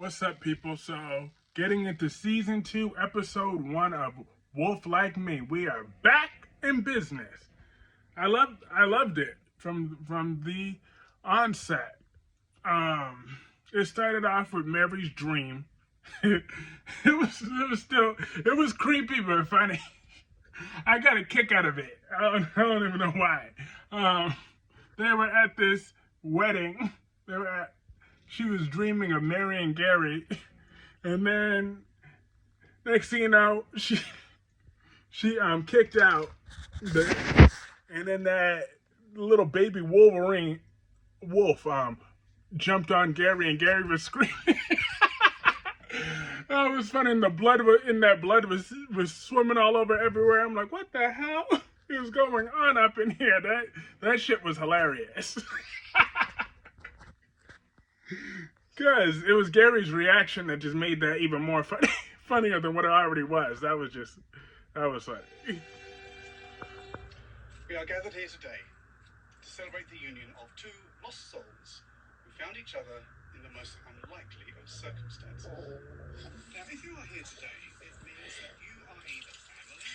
What's up, people? So, getting into season 2, episode 1 of Wolf Like Me. We are back in business. I loved it from the onset. It started off with Mary's dream. It was creepy but funny. I got a kick out of it. I don't even know why. They were at this wedding. They were at She was dreaming of marrying Gary, and then next thing you know, she kicked out, and then that little baby wolf jumped on Gary, and Gary was screaming. Oh, it was funny. And that blood was swimming all over everywhere. I'm like, what the hell is going on up in here? That shit was hilarious. Because it was Gary's reaction that just made that even more funnier than what it already was. That was funny. We are gathered here today to celebrate the union of two lost souls who found each other in the most unlikely of circumstances. Now, if you are here today, it means that you are either family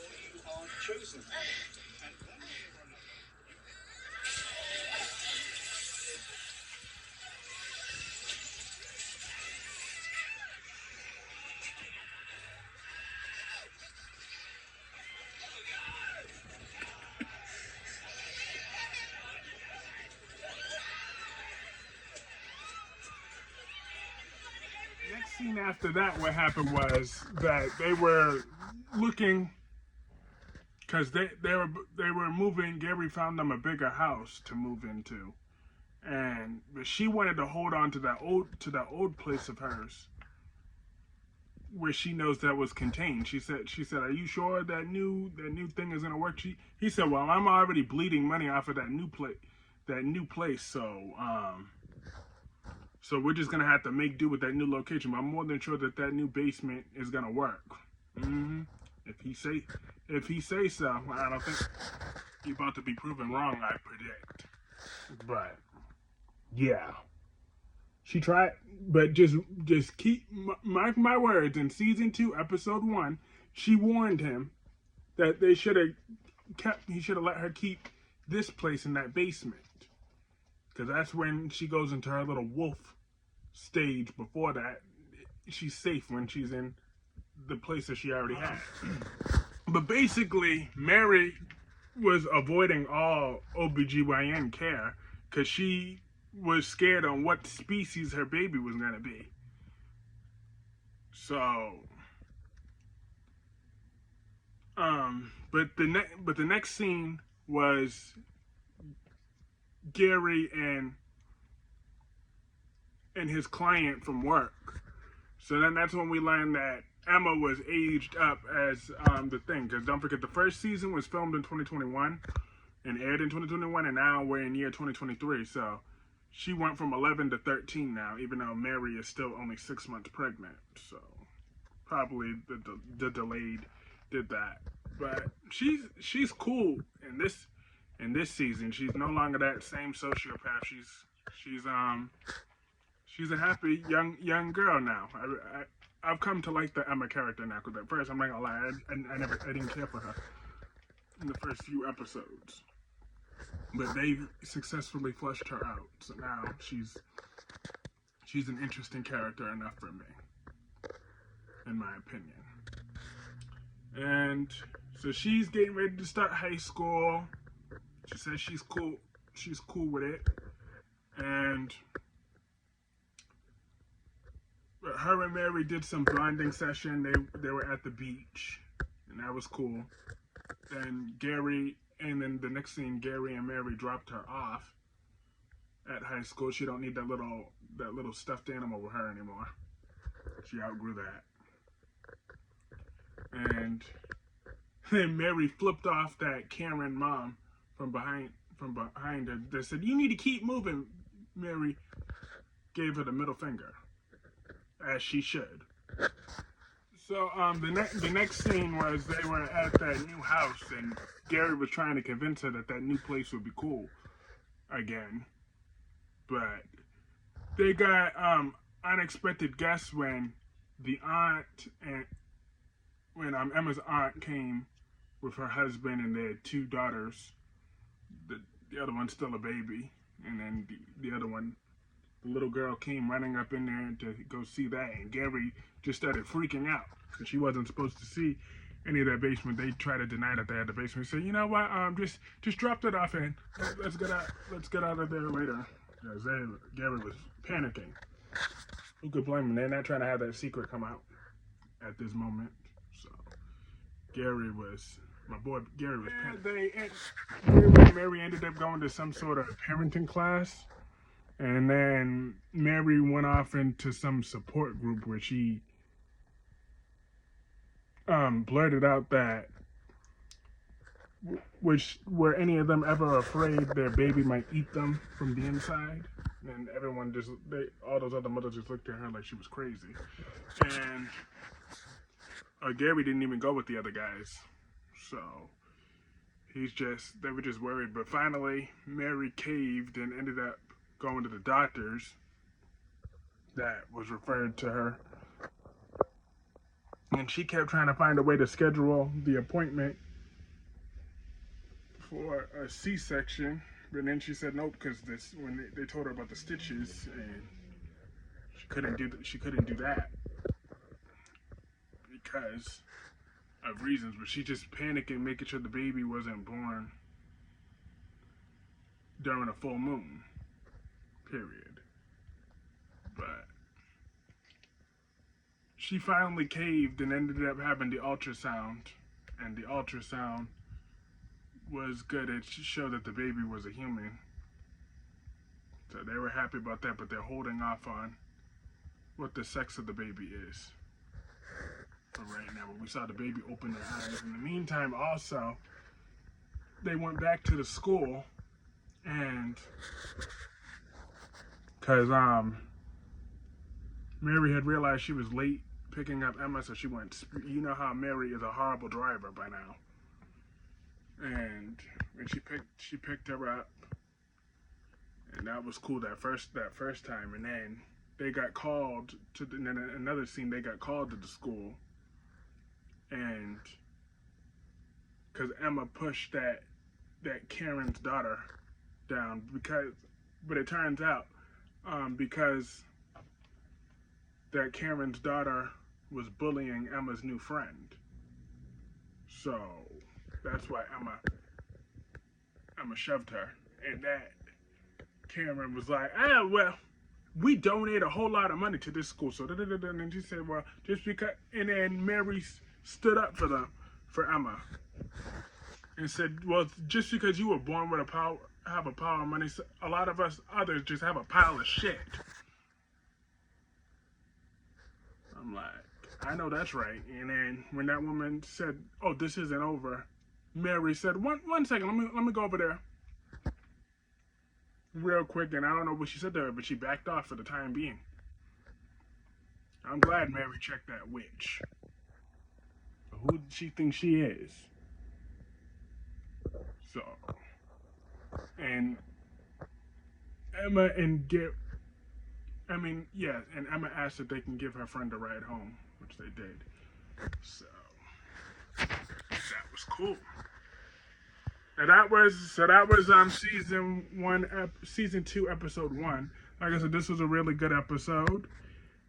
or you are chosen. And one way or another, Next scene after that, what happened was that they were looking because they were moving. Gary found them a bigger house to move into, but she wanted to hold on to that old place of hers where she knows that was contained. She said, "Are you sure that new thing is gonna work?" He said, "Well, I'm already bleeding money off of that new place, so we're just gonna have to make do with that new location. But I'm more than sure that new basement is gonna work." If he say so. I don't think he's about to be proven wrong, I predict. But yeah, she tried. But just keep mark my words. In season 2, episode 1, she warned him that they should have kept. He should have let her keep this place in that basement. Because that's when she goes into her little wolf stage. Before that, she's safe when she's in the place that she already had. But basically, Mary was avoiding all OBGYN care because she was scared on what species her baby was going to be. So, but the next scene was Gary and his client from work. So then that's when we learned that Emma was aged up as the thing. Because don't forget, the first season was filmed in 2021 and aired in 2021, and now we're in year 2023. So she went from 11 to 13 now, even though Mary is still only 6 months pregnant. So probably the delayed did that. But she's cool in this season. She's no longer that same sociopath. She's a happy young girl now. I've come to like the Emma character now, because at first, I'm not gonna lie, I didn't care for her in the first few episodes, but they successfully fleshed her out. So now she's an interesting character enough for me, in my opinion. And so she's getting ready to start high school. She says she's cool. She's cool with it, and her and Mary did some bonding session. They were at the beach, and that was cool. Then the next scene, Gary and Mary dropped her off at high school. She don't need that little stuffed animal with her anymore. She outgrew that. And then Mary flipped off that Karen mom from behind her. They said, "You need to keep moving." Mary gave her the middle finger, as she should. So the next scene was they were at that new house, and Gary was trying to convince her that new place would be cool again. But they got unexpected guest when the aunt and when Emma's aunt came with her husband and their two daughters. The other one's still a baby, and then the other one, the little girl came running up in there to go see that, and Gary just started freaking out because she wasn't supposed to see any of that basement. They tried to deny that they had the basement. He said, you know what, just drop it off and let's get out of there later. Because Gary was panicking. Who could blame him? They're not trying to have that secret come out at this moment. So my boy Gary was panicking. Mary ended up going to some sort of parenting class. And then Mary went off into some support group where she blurted out that, were any of them ever afraid their baby might eat them from the inside? And everyone all those other mothers just looked at her like she was crazy. And Gary didn't even go with the other guys. So they were just worried. But finally, Mary caved and ended up going to the doctors that was referred to her. And she kept trying to find a way to schedule the appointment for a C-section. But then she said nope, because when they told her about the stitches, and she couldn't do that because of reasons. But she just panicking, making sure the baby wasn't born during a full moon. Period. But she finally caved and ended up having the ultrasound, and the ultrasound was good. It showed that the baby was a human. So they were happy about that, but they're holding off on what the sex of the baby is for right now. But we saw the baby open their eyes. In the meantime, also, they went back to the school, and because Mary had realized she was late picking up Emma, so she went. You know how Mary is a horrible driver by now. And when she picked her up, and that was cool that first time. And then they got called to and then another scene. They got called to the school, and because Emma pushed that Karen's daughter down but it turns out because that Karen's daughter was bullying Emma's new friend, so that's why Emma shoved her, and that Karen was like, well, we donate a whole lot of money to this school, so and then she said, well, just because, and then Mary stood up for Emma and said, well, just because you were born with have a pile of money, a lot of us others just have a pile of shit. I'm like, I know that's right. And then when that woman said, oh, this isn't over, Mary said, one second, let me go over there real quick. And I don't know what she said to her, but she backed off for the time being. I'm glad Mary checked that witch. Who did she think she is? So, and Emma and Emma asked if they can give her friend a ride home, which they did. So that was cool. And that was season 2, episode 1. Like I said, this was a really good episode.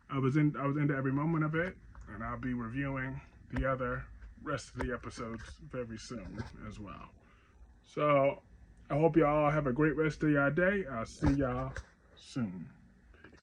I was into every moment of it, and I'll be reviewing the rest of the episodes very soon as well. So I hope y'all have a great rest of your day. I'll see y'all soon.